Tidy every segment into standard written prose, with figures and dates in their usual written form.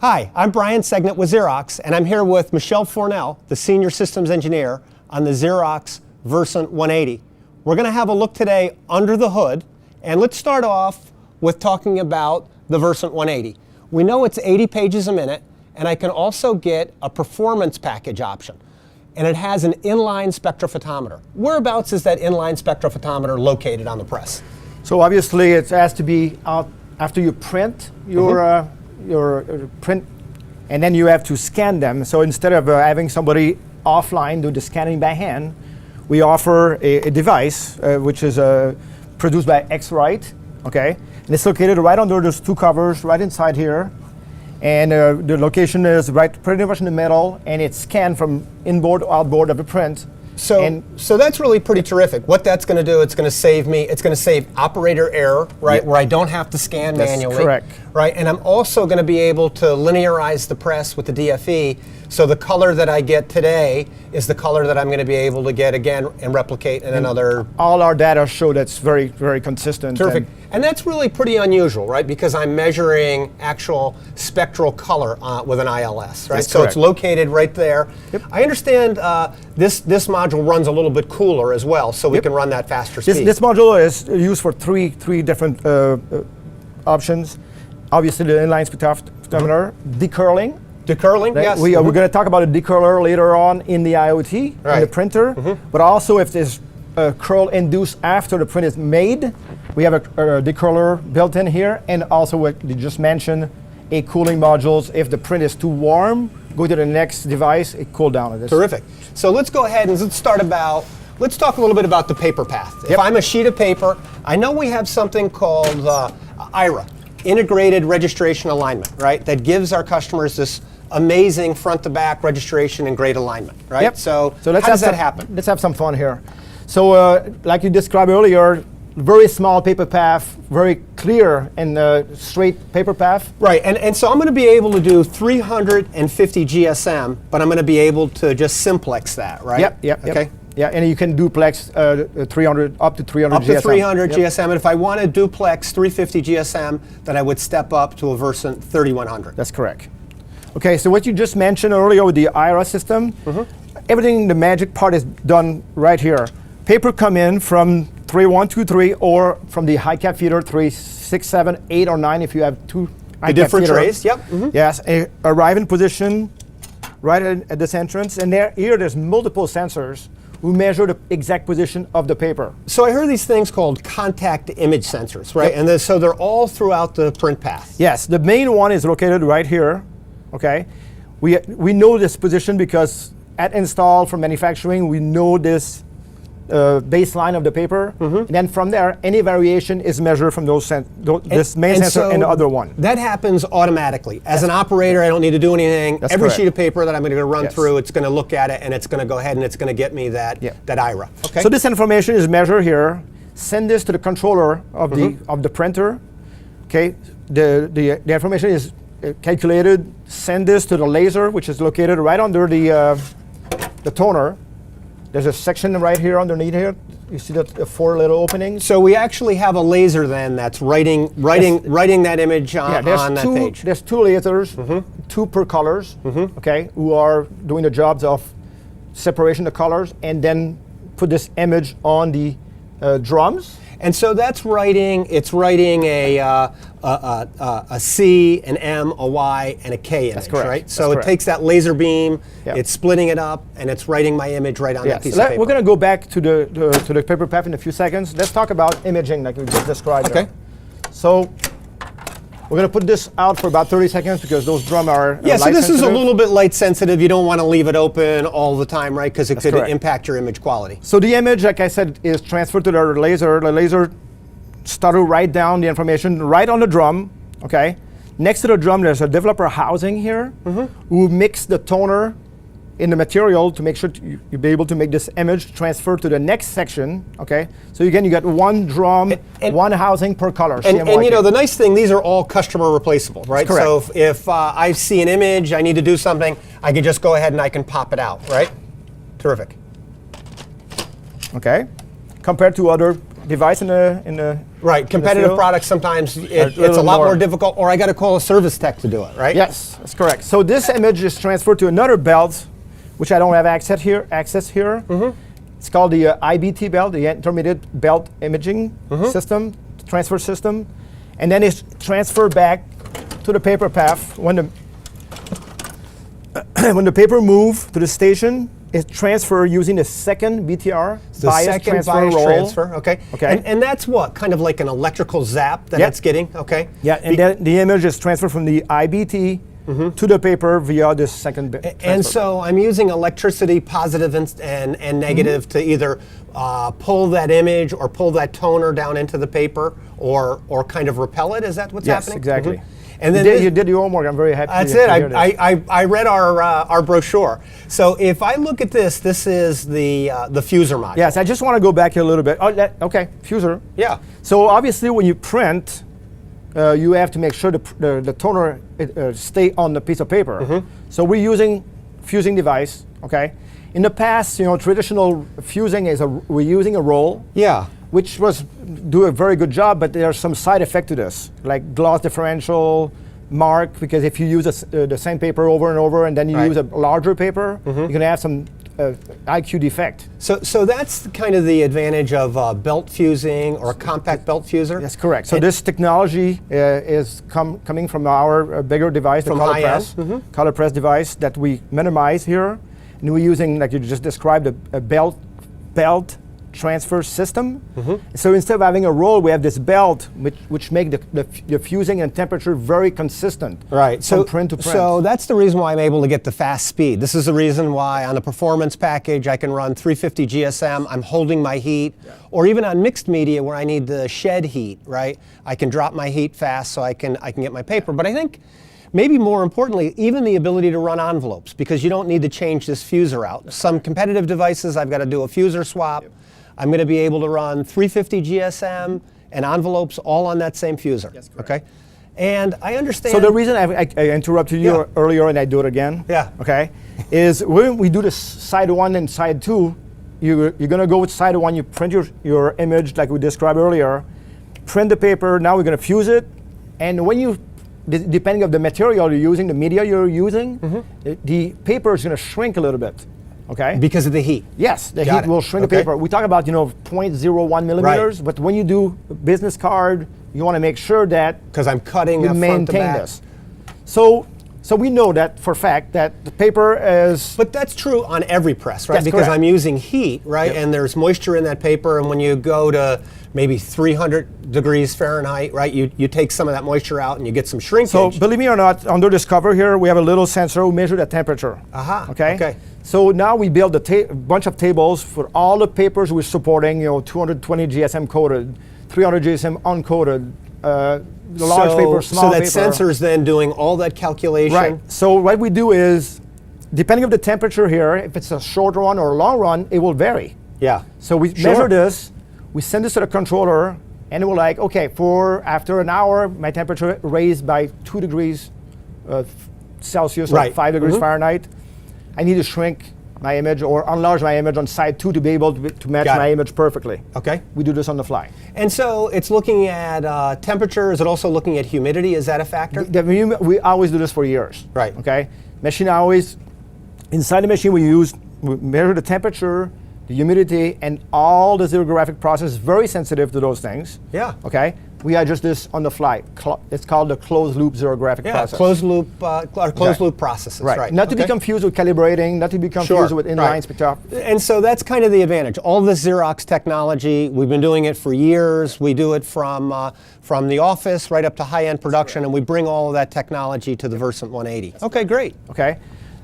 Hi, I'm Brian Segnet with Xerox, and I'm here with Michelle Fornell, the Senior Systems Engineer on the Xerox Versant 180. We're going to have a look today under the hood, and let's start off with talking about the Versant 180. We know it's 80 pages a minute, and I can also get a performance package option. And it has an inline spectrophotometer. Whereabouts is that inline spectrophotometer located on the press? So obviously it has to be out after you print your print, and then you have to scan them. So instead of having somebody offline do the scanning by hand, we offer a device which is produced by Xerox, okay? And it's located right under those two covers, right inside here. And the location is right pretty much in the middle, and it's scanned from inboard, outboard of the print. So that's really pretty terrific. What that's going to do, it's going to save me, it's going to save operator error, right, where I don't have to scan manually. That's correct. Right, and I'm also going to be able to linearize the press with the DFE, so the color that I get today is the color that I'm going to be able to get again and replicate in another. All our data show that's very, very consistent. Terrific. And that's really pretty unusual, right? Because I'm measuring actual spectral color with an ILS, right? That's so correct. It's located right there. Yep. I understand this module runs a little bit cooler as well, so we can run that faster speed. This module is used for three different options. Obviously, the inline spectrophotometer, decurling. Decurling, yes. We're going to talk about a decurler later on in the IoT, in the printer. But also, if there's a curl induced after the print is made, we have a decurler built in here. And also, what you just mentioned, a cooling modules. If the print is too warm, go to the next device, it cool down. Terrific. So let's go ahead and let's talk a little bit about the paper path. Yep. If I'm a sheet of paper, I know we have something called IRA, Integrated Registration Alignment, right? That gives our customers this amazing front to back registration and grade alignment, right? Yep. So let's how does that happen? Let's have some fun here. So like you described earlier, very small paper path, very clear and straight paper path. Right, and so I'm going to be able to do 350 GSM, but I'm going to be able to just simplex that, right? Yep. Okay. Yeah, and you can duplex 300 up to 300 up GSM. to 300 GSM, and if I want to duplex 350 GSM, then I would step up to a Versant 3100. That's correct. Okay, so what you just mentioned earlier with the IRA system, everything, the magic part is done right here. Paper come in from 3123 or from the high cap feeder 3, 6, 7, 8, or 9 if you have two high cap different feeder. trays, yep. Yes, arrive in position right at this entrance, and there's multiple sensors who measure the exact position of the paper. So I heard these things called contact image sensors, right? Yep. And so they're all throughout the print path. Yes, the main one is located right here. Okay, we know this position because at install from manufacturing, we know this baseline of the paper, and then from there, any variation is measured from this main sensor so and the other one. That happens automatically. As an operator, I don't need to do anything. That's Every correct. sheet of paper that I'm going to run through, it's going to look at it, and it's going to go ahead and it's going to get me that IRA. Okay. So this information is measured here. Send this to the controller of the printer. Okay, the information is calculated. Send this to the laser, which is located right under the toner. There's a section right here underneath here. You see the 4 little openings? So we actually have a laser then that's writing that image on that page. There's 2 lasers, 2 per colors, okay, who are doing the jobs of separation of colors and then put this image on the drums. And so it's writing a C, an M, a Y, and a K image, correct. right? That's So correct. it takes that laser beam, it's splitting it up, and it's writing my image right on that piece of paper. We're going to go back to the paper path in a few seconds. Let's talk about imaging like we just described. Okay. There. So we're going to put this out for about 30 seconds because those drums are Yeah, so light this is a sensitive. little bit light sensitive. You don't want to leave it open all the time, right? Because it could correct. impact your image quality. So the image, like I said, is transferred to the laser. The laser starts to write down the information right on the drum, okay? Next to the drum, there's a developer housing here who mix the toner in the material to make sure you'll be able to make this image transfer to the next section, okay? So again, you got one drum, one housing per color. And you know, the nice thing, these are all customer replaceable, right? Correct. So if I see an image, I need to do something, I can just go ahead and I can pop it out, right? Terrific. Okay. Compared to other device in the Right, competitive field. products sometimes it's a little lot more more difficult, or I got to call a service tech to do it, right? Yes, that's correct. So this image is transferred to another belt, which I don't have access here. It's called the IBT belt, the Intermediate Belt Imaging System, transfer system, and then it's transferred back to the paper path. When the paper moves to the station, it's transferred using the second BTR, The second bias roll. transfer, okay. Okay. And that's what, kind of like an electrical zap that it's getting, okay? Yeah, and then the image is transferred from the IBT to the paper via this second And so I'm using electricity, positive and negative, to either pull that image or pull that toner down into the paper, or kind of repel it. Is that what's Yes, happening? exactly. And then You did your homework. I'm very happy. that's to it. hear this. I read our brochure. So if I look at this, this is the fuser module. Yes, I just want to go back here a little bit. Oh, okay, fuser. Yeah. So obviously, when you print, you have to make sure the toner stay on the piece of paper. So we're using fusing device. Okay. In the past, traditional fusing is we're using a roll. Yeah. Which do a very good job, but there are some side effect to this, like gloss differential, mark, because if you use the same paper over and over and then you use a larger paper, you're going to have some IQ defect. So that's kind of the advantage of belt fusing or a compact belt fuser? That's correct. So this technology is coming from our bigger device, the color press, color press device that we minimize here. And we're using, like you just described, a belt transfer system. So instead of having a roll, we have this belt which make the fusing and temperature very consistent. Right. From print to print. So that's the reason why I'm able to get the fast speed. This is the reason why on the performance package I can run 350 GSM. I'm holding my heat, or even on mixed media where I need the shed heat. Right. I can drop my heat fast so I can get my paper. But I think maybe more importantly, even the ability to run envelopes, because you don't need to change this fuser out. Some competitive devices, I've got to do a fuser swap. I'm going to be able to run 350 GSM and envelopes all on that same fuser. Yes, correct. Okay, and I understand. So the reason I interrupted you earlier and I do it again. Yeah. Okay, is when we do the side 1 and side 2, you're going to go with side 1. You print your image like we described earlier. Print the paper. Now we're going to fuse it, and when you depending on the material you're using, the media you're using, the paper is going to shrink a little bit. Okay. Because of the heat. Yes, the Got heat it. will shrink the paper. We talk about 0.01 millimeters, but when you do a business card, you want to make sure that Because I'm cutting you up front to maintain back. this. So we know that for a fact that the paper is. But that's true on every press, right? That's Because correct. I'm using heat, right? And there's moisture in that paper, and when you go to maybe 300 degrees Fahrenheit, right, you take some of that moisture out and you get some shrinkage. So believe me or not, under this cover here, we have a little sensor who measure the temperature. Okay. So now we build a bunch of tables for all the papers we're supporting. 220 GSM coated, 300 GSM uncoated, the large paper, small paper. So that sensor is then doing all that calculation. Right. So what we do is, depending on the temperature here, if it's a short run or a long run, it will vary. Yeah. So we measure this, we send this to the controller, and we're like, okay, after an hour, my temperature raised by 2 degrees Celsius, or 5 degrees Fahrenheit. I need to shrink my image or enlarge my image on side 2 to be able to match my image perfectly. Okay. We do this on the fly. And so it's looking at temperature. Is it also looking at humidity? Is that a factor? We always do this for years. Right. Okay. Machine always, inside the machine we measure the temperature, the humidity, and all the xerographic process is very sensitive to those things. Yeah. Okay. We adjust this on the fly. It's called the closed loop xerographic process. Closed loop processes. Right. Not to be confused with calibrating, not to be confused with inline spectroscopy. And so that's kind of the advantage. All this Xerox technology, we've been doing it for years. We do it from the office right up to high-end production, and we bring all of that technology to the Versant 180. Okay, great. Okay.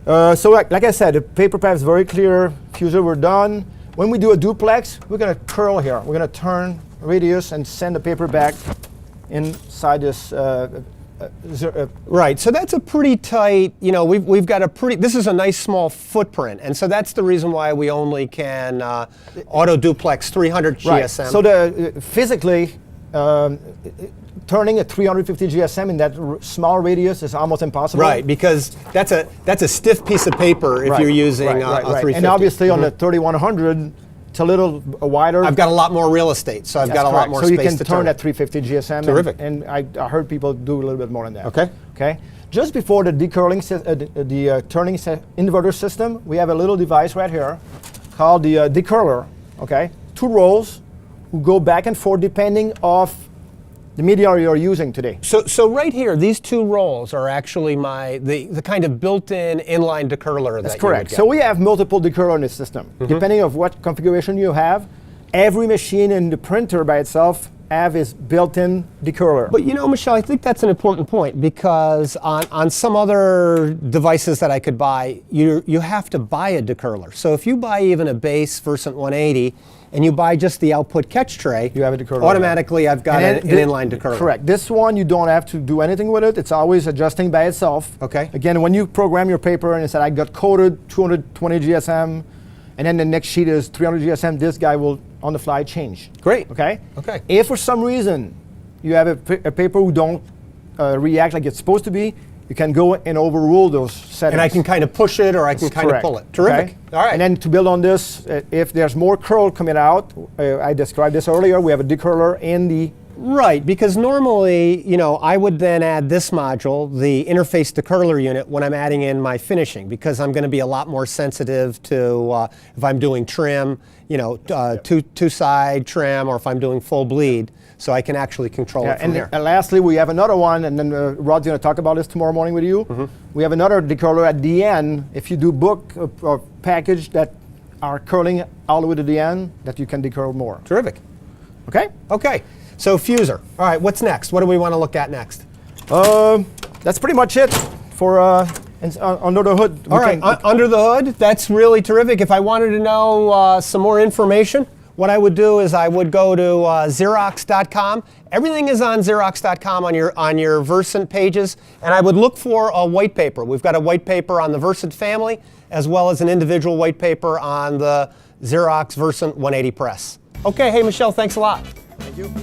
So like I said, the paper path is very clear. Fuser, we're done. When we do a duplex, we're going to curl here. We're going to turn radius and send the paper back inside this. Right, so that's a pretty tight, we've got this is a nice small footprint, and so that's the reason why we only can auto duplex 300 GSM. Right. So physically, turning a 350 GSM in that small radius is almost impossible. Right, because that's a stiff piece of paper if you're using a 350. And obviously on the 3100, It's a little wider. I've got a lot more real estate, so I've got a lot more so space you can to turn at 350 GSM. Terrific. And I heard people do a little bit more than that. Okay. Okay. Just before the decurling, turning inverter system, we have a little device right here called the decurler. Okay. 2 rolls who go back and forth depending of the media you're using today. So right here, these 2 rolls are actually the kind of built-in inline decurler. That's that correct. You would get. So we have multiple decurler in the system. Depending of what configuration you have, every machine in the printer by itself have its built-in decurler. But you know, Michelle, I think that's an important point because on some other devices that I could buy, you have to buy a decurler. So if you buy even a base Versant 180 and you buy just the output catch tray, you have a decurler. Automatically, I've got an inline decurler. Correct. This one, you don't have to do anything with it. It's always adjusting by itself. Okay. Again, when you program your paper and it said I got coded 220 GSM, and then the next sheet is 300 GSM, this guy will on the fly change. Great. Okay. Okay. If for some reason you have a paper who don't react like it's supposed to be, you can go and overrule those settings. And I can kind of push it or I can kind of pull it. Terrific. Okay? All right. And then to build on this, if there's more curl coming out, I described this earlier, we have a decurler in the... Right, because normally, you know, I would then add this module, the interface decurler unit, when I'm adding in my finishing, because I'm going to be a lot more sensitive to if I'm doing trim, you know, two-side trim, or if I'm doing full bleed, so I can actually control it from there. And lastly, we have another one, and then Rod's going to talk about this tomorrow morning with you. We have another decurler at the end. If you do book or package that are curling all the way to the end, that you can decurl more. Terrific. Okay? Okay. So fuser. All right, what's next? What do we want to look at next? That's pretty much it for under the hood. All right, under the hood, that's really terrific. If I wanted to know some more information, what I would do is I would go to Xerox.com. Everything is on Xerox.com on your Versant pages, and I would look for a white paper. We've got a white paper on the Versant family, as well as an individual white paper on the Xerox Versant 180 press. Okay, hey Michelle, thanks a lot. Thank you.